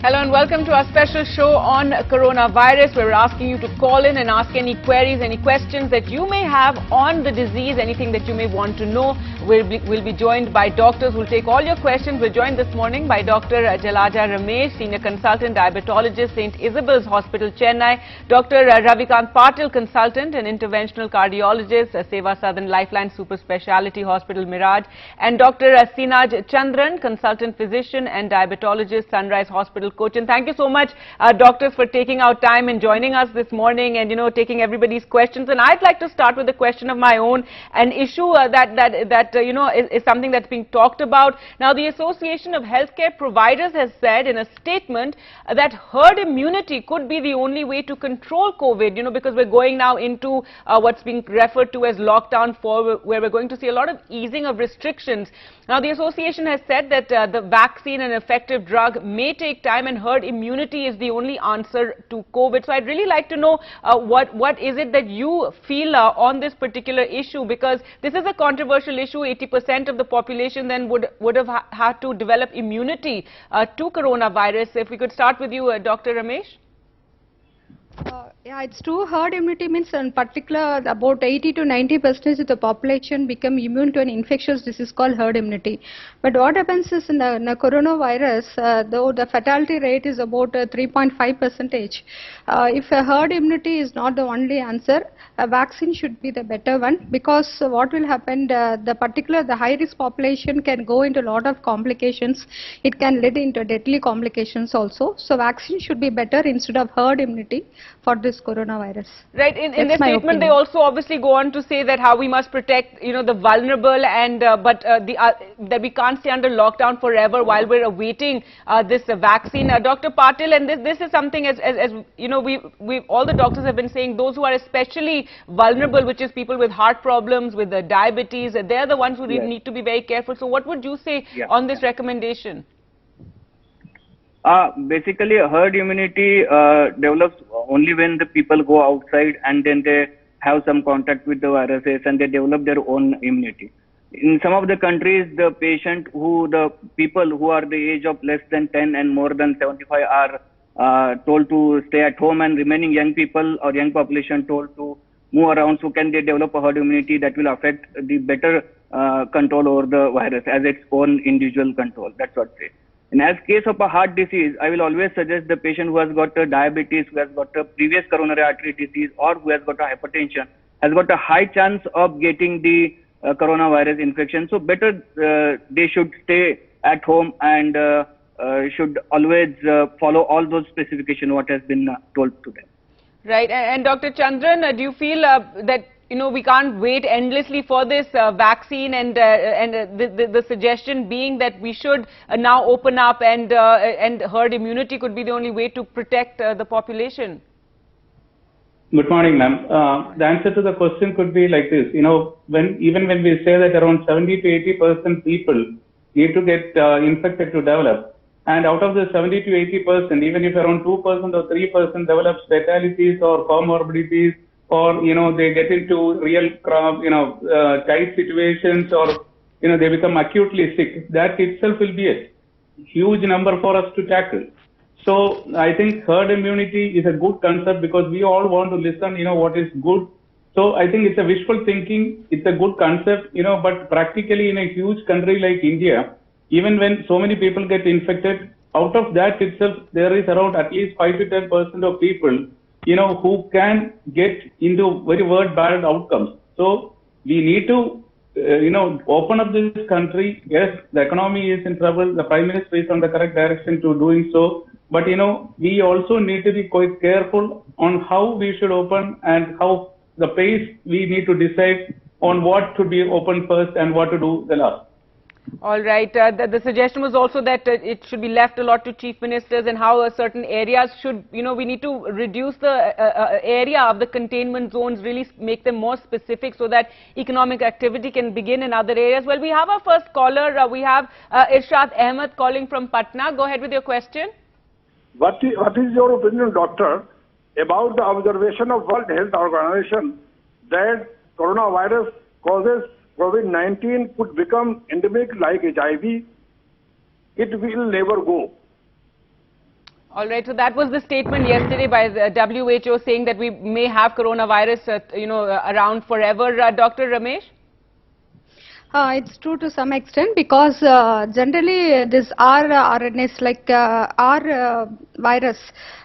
Hello and welcome to our special show on coronavirus, where we're asking you to call in and ask any queries, any questions that you may have on the disease, anything that you may want to know. We'll be joined by doctors who will take all your questions. We're joined this morning by Dr. Jalaja Ramesh, Senior Consultant Diabetologist, St. Isabel's Hospital, Chennai, Dr. Ravikant Patil, Consultant and Interventional Cardiologist, Seva Southern Lifeline Super Speciality Hospital, Miraj, and Dr. Sinaj Chandran, Consultant Physician and Diabetologist, Sunrise Hospital, Cochin. Thank you so much, doctors, for taking out time and joining us this morning and, taking everybody's questions. And I'd like to start with a question of my own, an issue is something that's being talked about. Now, the Association of Healthcare Providers has said in a statement that herd immunity could be the only way to control COVID, because we're going now into what's being referred to as lockdown 4, where we're going to see a lot of easing of restrictions. Now, the association has said that the vaccine, an effective drug, may take time, and herd immunity is the only answer to COVID. So I'd really like to know what is it that you feel on this particular issue, because this is a controversial issue. 80% of the population then would have had to develop immunity to coronavirus. If we could start with you, Dr. Ramesh. Yeah, it's true. Herd immunity means in particular about 80 to 90% of the population become immune to an infectious disease called herd immunity. But what happens is in the coronavirus, though the fatality rate is about 3.5%, if a herd immunity is not the only answer, a vaccine should be the better one, because what will happen, the high risk population can go into a lot of complications. It can lead into deadly complications also. So vaccine should be better instead of herd immunity for this coronavirus. Right. In their statement, they also obviously go on to say that how we must protect, the vulnerable, and that we can't stay under lockdown forever while we're awaiting this vaccine. Dr. Patil, and this is something as we all the doctors have been saying, those who are especially vulnerable, which is people with heart problems, with diabetes, they're the ones who need to be very careful. So what would you say on this recommendation? Basically, herd immunity develops only when the people go outside and then they have some contact with the viruses and they develop their own immunity. In some of the countries, the people who are the age of less than 10 and more than 75 are told to stay at home, and remaining young people or young population told to move around. So can they develop a herd immunity that will affect the better control over the virus as its own individual control? That's what I say. And as case of a heart disease, I will always suggest the patient who has got diabetes, who has got a previous coronary artery disease, or who has got a hypertension, has got a high chance of getting the coronavirus infection. So better they should stay at home and should always follow all those specifications what has been told to them. Right. And Dr. Chandran, do you feel that we can't wait endlessly for this vaccine, and the suggestion being that we should now open up and herd immunity could be the only way to protect the population? Good morning, ma'am. The answer to the question could be like this. Even when we say that around 70 to 80% people need to get infected to develop, and out of the 70 to 80%, even if around 2% or 3% develops fatalities or comorbidities, or they get into real tight situations, or they become acutely sick, that itself will be a huge number for us to tackle. So I think herd immunity is a good concept, because we all want to listen what is good. So I think it's a wishful thinking, it's a good concept, but practically in a huge country like India, even when so many people get infected, out of that itself there is around at least 5 to 10% of people who can get into very bad outcomes. So we need to, open up this country. Yes, the economy is in trouble. The Prime Minister is on the correct direction to doing so. But, we also need to be quite careful on how we should open and how the pace we need to decide on what to be open first and what to do the last. All right. The suggestion was also that it should be left a lot to chief ministers, and how certain areas should, we need to reduce the area of the containment zones, really make them more specific so that economic activity can begin in other areas. Well, we have our first caller. We have Irshad Ahmed calling from Patna. Go ahead with your question. What is your opinion, doctor, about the observation of World Health Organization that coronavirus causes COVID-19 could become endemic like HIV? It will never go. All right, so that was the statement yesterday by the WHO saying that we may have coronavirus, around forever. Dr. Ramesh? It's true to some extent because generally this RNAs like R virus,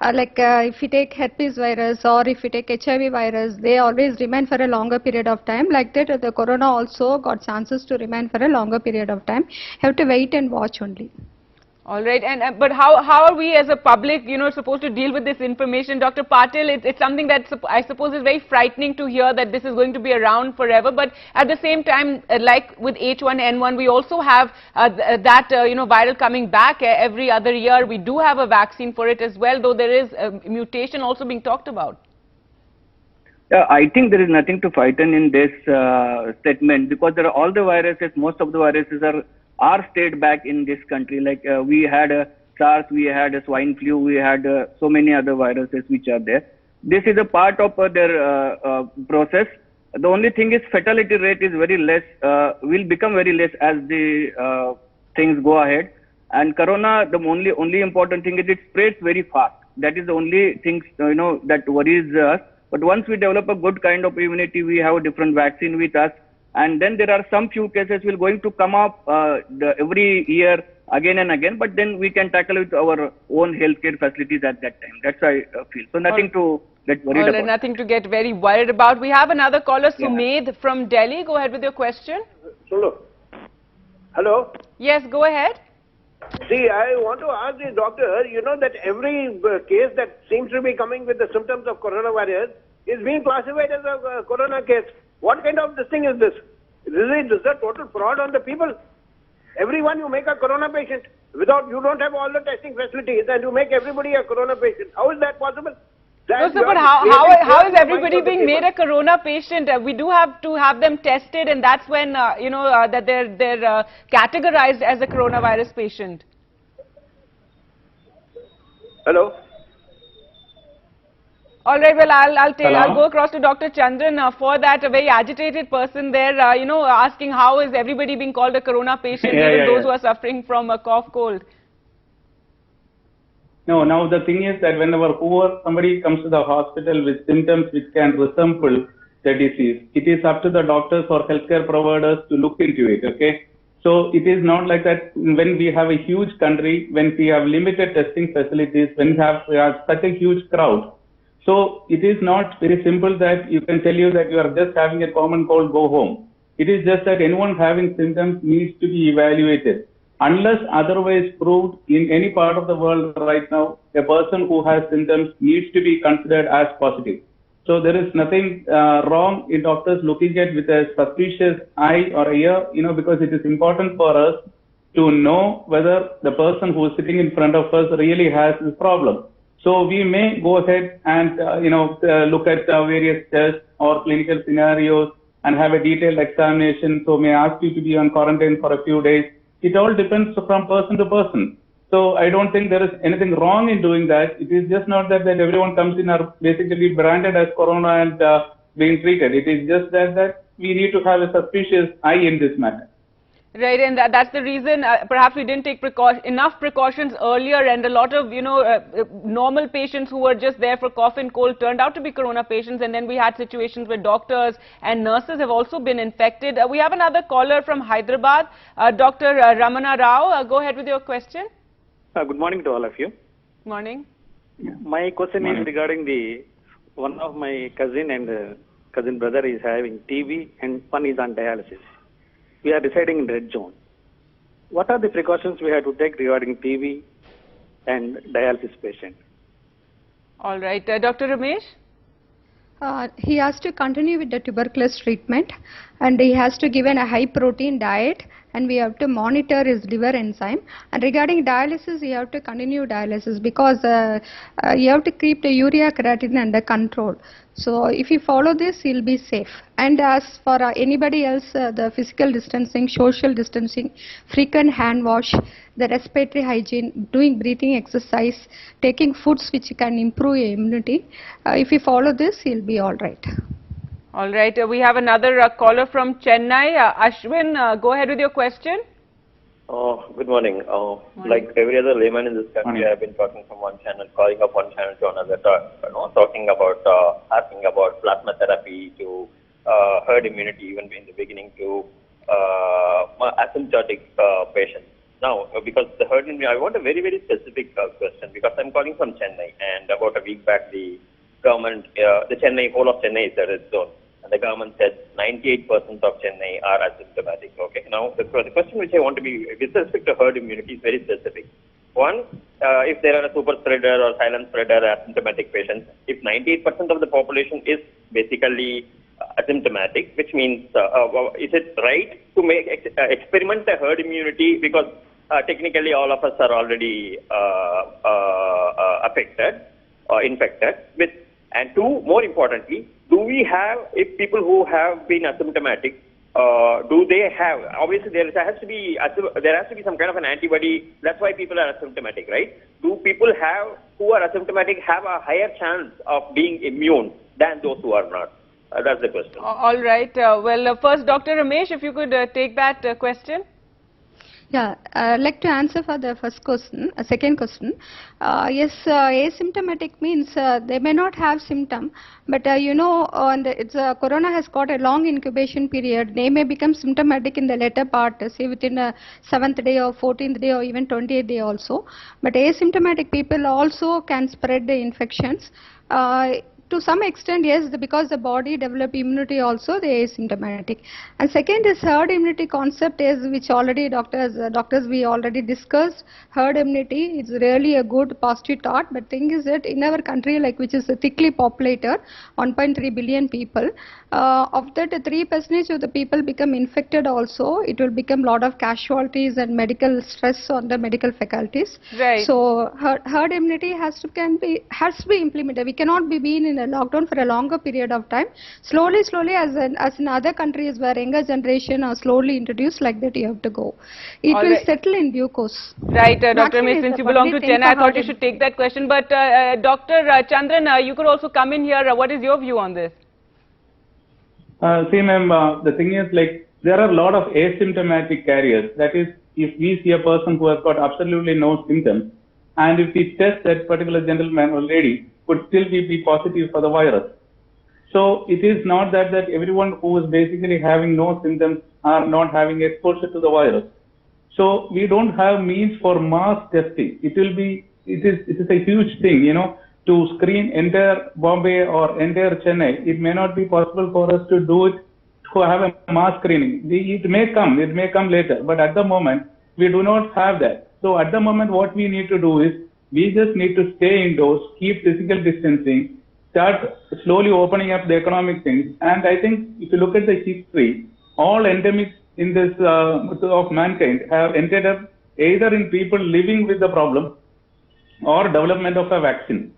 if you take herpes virus or if you take HIV virus, they always remain for a longer period of time. Like that, the corona also got chances to remain for a longer period of time. You have to wait and watch only. All right, but how are we as a public, supposed to deal with this information? Dr. Patil, it's something that I suppose is very frightening to hear that this is going to be around forever. But at the same time, like with H1N1, we also have viral coming back every other year. We do have a vaccine for it as well, though there is a mutation also being talked about. Yeah, I think there is nothing to frighten in this statement because there are all the viruses, most of the viruses are stayed back in this country. Like we had SARS, we had swine flu, we had so many other viruses which are there. This is a part of their process. The only thing is fatality rate is very less, will become very less as the things go ahead. And corona, the only important thing is it spreads very fast. That is the only thing that worries us. But once we develop a good kind of immunity, we have a different vaccine with us. And then there are some few cases will going to come up every year again and again, but then we can tackle with our own healthcare facilities at that time. That's how I feel. So nothing to get worried about. Nothing to get very worried about. We have another caller, Sumed from Delhi. Go ahead with your question. Hello? Yes, go ahead. See, I want to ask the doctor, that every case that seems to be coming with the symptoms of coronavirus is being classified as a corona case. What kind of this thing is this? This is a total fraud on the people. Everyone you make a corona patient you don't have all the testing facilities and you make everybody a corona patient. How is that possible? No, sir, but how is everybody being made a corona patient? We do have to have them tested, and that's when that they're categorized as a coronavirus patient. Hello. All right, well, I'll go across to Dr. Chandran for that. A very agitated person there, asking how is everybody being called a corona patient, even those who are suffering from a cough, cold. No, now the thing is that whenever somebody comes to the hospital with symptoms which can resemble the disease, it is up to the doctors or healthcare providers to look into it, okay? So it is not like that when we have a huge country, when we have limited testing facilities, when we have such a huge crowd. So it is not very simple that you can tell you that you are just having a common cold, go home. It is just that anyone having symptoms needs to be evaluated. Unless otherwise proved in any part of the world right now, a person who has symptoms needs to be considered as positive. So there is nothing wrong in doctors looking at with a suspicious eye or ear, because it is important for us to know whether the person who is sitting in front of us really has this problem. So we may go ahead and, look at various tests or clinical scenarios and have a detailed examination. So may ask you to be on quarantine for a few days. It all depends from person to person. So I don't think there is anything wrong in doing that. It is just not that everyone comes in are basically branded as corona and being treated. It is just that we need to have a suspicious eye in this matter. Right, and that's the reason perhaps we didn't take enough precautions earlier, and a lot of normal patients who were just there for cough and cold turned out to be corona patients, and then we had situations where doctors and nurses have also been infected. We have another caller from Hyderabad, Dr. Ramana Rao. Go ahead with your question. Good morning to all of you. Morning. My question is regarding one of my cousin and cousin brother is having TB and one is on dialysis. We are residing in red zone. What are the precautions we have to take regarding TB and dialysis patient? All right, Dr. Ramesh? He has to continue with the tuberculosis treatment, and he has to give a high protein diet, and we have to monitor his liver enzyme. And regarding dialysis, you have to continue dialysis because you have to keep the urea creatinine under control. So if you follow this, you'll be safe. And as for anybody else, the physical distancing, social distancing, frequent hand wash, the respiratory hygiene, doing breathing exercise, taking foods which can improve your immunity. If you follow this, you'll be all right. All right, we have another caller from Chennai. Ashwin, go ahead with your question. Good morning. Like every other layman in this country, I've been talking from one channel, calling up one channel to another, talking about, asking about plasma therapy to herd immunity, even in the beginning to asymptomatic patients. Now, because the herd immunity, I want a very, very specific question because I'm calling from Chennai, and about a week back, the government, the Chennai, whole of Chennai is a red zone. And the government said 98% of Chennai are asymptomatic. Okay. Now, the question which I want to be with respect to herd immunity is very specific. One, if there are a super spreader or silent spreader asymptomatic patients, if 98% of the population is basically asymptomatic, which means is it right to make experiment the herd immunity because technically all of us are already affected or infected with, and two, more importantly, do we have, if people who have been asymptomatic, do they have, obviously there has to be some kind of an antibody, that's why people are asymptomatic, right? Do people who are asymptomatic have a higher chance of being immune than those who are not? That's the question. All right. First, Dr. Ramesh, if you could take that question. Yeah, I'd like to answer for the first question, second question. Yes, asymptomatic means they may not have symptom, but corona has got a long incubation period. They may become symptomatic in the later part, say within a 7th day or 14th day or even 28th day also. But asymptomatic people also can spread the infections. To some extent, yes, because the body develop immunity also, they are asymptomatic. And second is herd immunity concept is which already doctors we already discussed. Herd immunity is really a good positive thought, but thing is that in our country, like which is a thickly populated, 1.3 billion people, of that 3% of the people become infected also, it will become lot of casualties and medical stress on the medical faculties. Right. So herd immunity has to be implemented. We cannot be in a lockdown for a longer period of time. Slowly, as in other countries where younger generation are slowly introduced, like that you have to go. It will settle in due course. Right, Dr. Ramesh, since you belong to Chennai, I thought you should take that question. But Dr. Chandran, you could also come in here. What is your view on this? See, ma'am, the thing is, like, there are a lot of asymptomatic carriers. That is, if we see a person who has got absolutely no symptoms, and if we test that particular gentleman or lady, could still be positive for the virus. So it is not that everyone who is basically having no symptoms are not having exposure to the virus. So we don't have means for mass testing. It is a huge thing, to screen entire Bombay or entire Chennai. It may not be possible for us to do it, to have a mass screening. It may come later, but at the moment we do not have that. So at the moment what we need to do is, we just need to stay indoors, keep physical distancing, start slowly opening up the economic things. And I think if you look at the history, all endemics in this of mankind have ended up either in people living with the problem or development of a vaccine.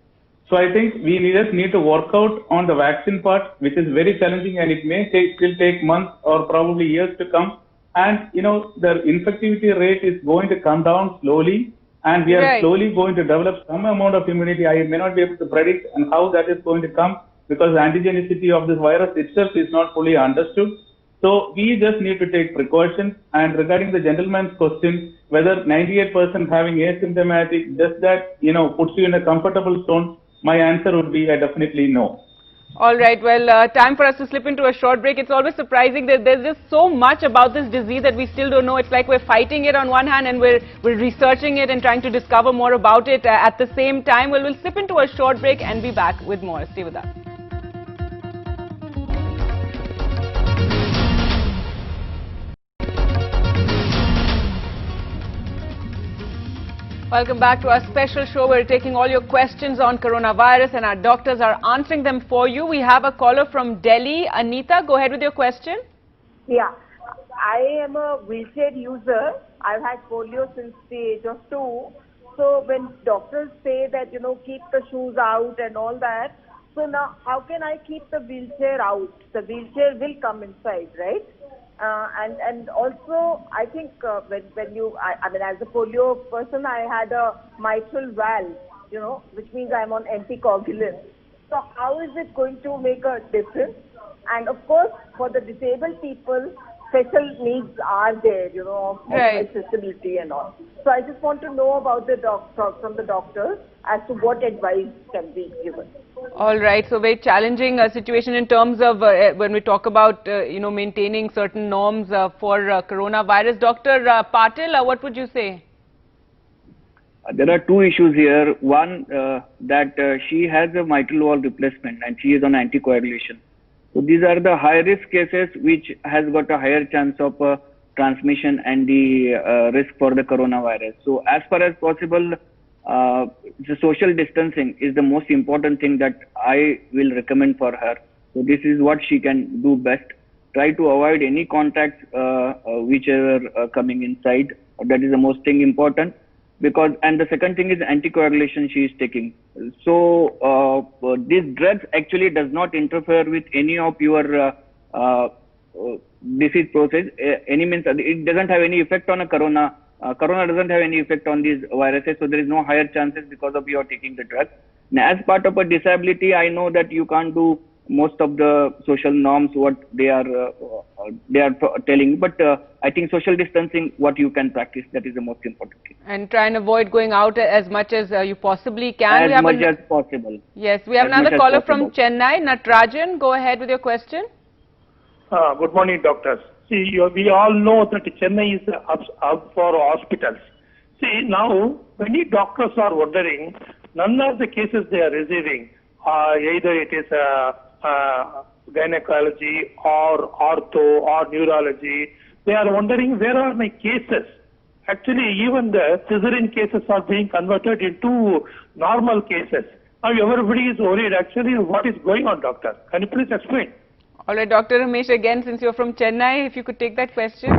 So I think we just need to work out on the vaccine part, which is very challenging, and it may still take months or probably years to come. And the infectivity rate is going to come down slowly. And we are slowly going to develop some amount of immunity. I may not be able to predict and how that is going to come because the antigenicity of this virus itself is not fully understood. So we just need to take precautions. And regarding the gentleman's question, whether 98% having asymptomatic, does that, puts you in a comfortable zone? My answer would be definitely no. All right, time for us to slip into a short break. It's always surprising that there's just so much about this disease that we still don't know. It's like we're fighting it on one hand and we're researching it and trying to discover more about it at the same time. We'll slip into a short break and be back with more. Stay with us. Welcome back to our special show. We're taking all your questions on coronavirus and our doctors are answering them for you. We have a caller from Delhi. Anita, go ahead with your question. Yeah, I am a wheelchair user. I've had polio since the age of 2. So when doctors say that, keep the shoes out and all that, so now how can I keep the wheelchair out? The wheelchair will come inside, right? And also, I think when you, I mean, as a polio person, I had a mitral valve, which means I'm on anticoagulant. So how is it going to make a difference? And of course, for the disabled people, special needs are there, you know, of accessibility and all. So I just want to know about the from the doctors as to what advice can be given. All right, so very challenging situation in terms of when we talk about you know, maintaining certain norms for coronavirus. Dr. Patil, what would you say? There are two issues here. One, that she has a mitral valve replacement and she is on anticoagulation. So these are the high-risk cases which has got a higher chance of transmission and the risk for the coronavirus. So as far as possible, the social distancing is the most important thing that I will recommend for her. So this is what she can do best. Try to avoid any contacts which are coming inside. That is the most thing important. Because, and the second thing is anticoagulation she is taking. So this drugs actually does not interfere with any of your disease process. Any means it doesn't have any effect on a corona. Corona doesn't have any effect on these viruses, so there is no higher chances because of you are taking the drug. Now, as part of a disability, I know that you can't do most of the social norms what they are telling, but I think social distancing what you can practice, that is the most important thing. And try and avoid going out as much as you possibly can. As much as possible. Yes, we have another caller from Chennai. Natarajan, go ahead with your question. Good morning, doctors. See, we all know that Chennai is a hub for hospitals. See, now many doctors are wondering, none of the cases they are receiving, either it is gynecology or ortho or neurology, they are wondering where are my cases. Actually, even the cesarean cases are being converted into normal cases. Now everybody is worried. Actually, what is going on, doctor? Can you please explain? All right, Dr. Ramesh, again, since you're from Chennai, if you could take that question.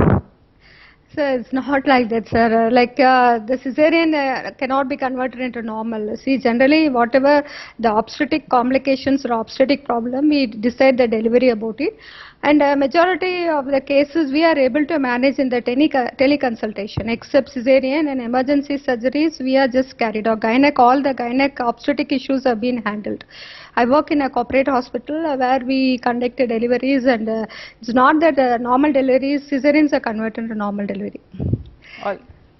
Sir, it's not like that, sir. The cesarean cannot be converted into normal. See, generally, whatever the obstetric complications or obstetric problem, we decide the delivery about it. And majority of the cases we are able to manage in the teleconsultation, except cesarean and emergency surgeries, we are just carried out. All the gynec obstetric issues have been handled. I work in a corporate hospital where we conduct deliveries, and it's not that normal deliveries, cesareans are converted into normal delivery.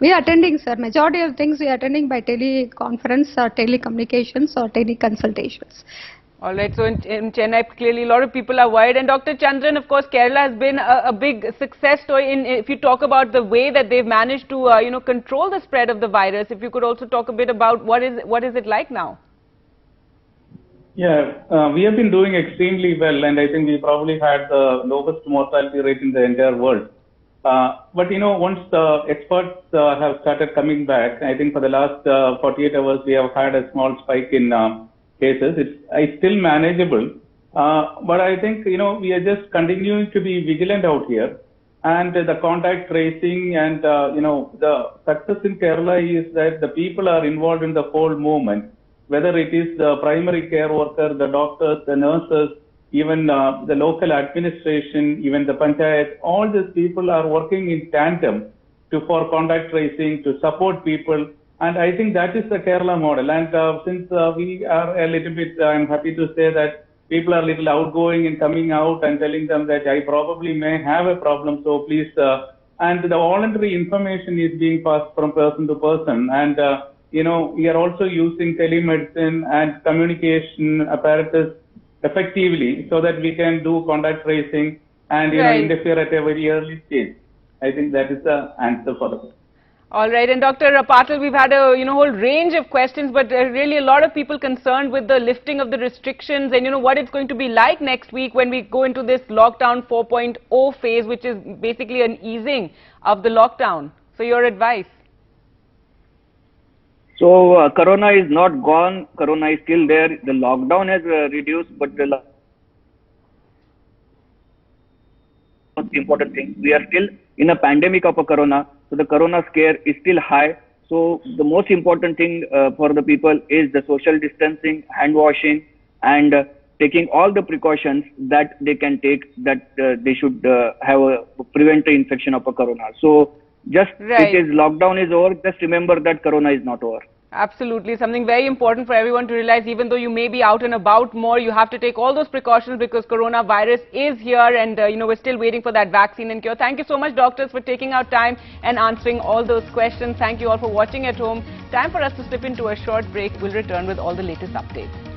We are attending, sir. Majority of things we are attending by teleconference or telecommunications or teleconsultations. All right, so in Chennai, clearly a lot of people are worried. And Dr. Chandran, of course, Kerala has been a big success story. If you talk about the way that they've managed to, you know, control the spread of the virus, if you could also talk a bit about what is it like now? Yeah, we have been doing extremely well, and I think we probably had the lowest mortality rate in the entire world. But you know, once the experts have started coming back, I think for the last 48 hours we have had a small spike in cases. It's still manageable, but I think, you know, we are just continuing to be vigilant out here, and the contact tracing and you know, the success in Kerala is that the people are involved in the whole movement. Whether it is the primary care worker, the doctors, the nurses, even the local administration, even the panchayat, all these people are working in tandem for contact tracing, to support people. And I think that is the Kerala model. And since we are a little bit, I'm happy to say that people are a little outgoing and coming out and telling them that I probably may have a problem, so please, and the voluntary information is being passed from person to person. And you know, we are also using telemedicine and communication apparatus effectively so that we can do contact tracing and, you know, interfere at a very early stage. I think that is the answer for the. All right, and Dr. Patil, we've had a whole range of questions, but really a lot of people concerned with the lifting of the restrictions and what it's going to be like next week when we go into this lockdown 4.0 phase, which is basically an easing of the lockdown. So your advice? So corona is not gone, corona is still there. The lockdown has reduced, but the most important thing, we are still in a pandemic of a corona, so the corona scare is still high. So the most important thing for the people is the social distancing, hand washing, and taking all the precautions that they can take, that they should prevent the infection of a corona. So just because lockdown is over, just remember that corona is not over. Absolutely, something very important for everyone to realize. Even though you may be out and about more, you have to take all those precautions because coronavirus is here, and we're still waiting for that vaccine and cure. Thank you so much, doctors, for taking out time and answering all those questions. Thank you all for watching at home. Time for us to slip into a short break. We'll return with all the latest updates.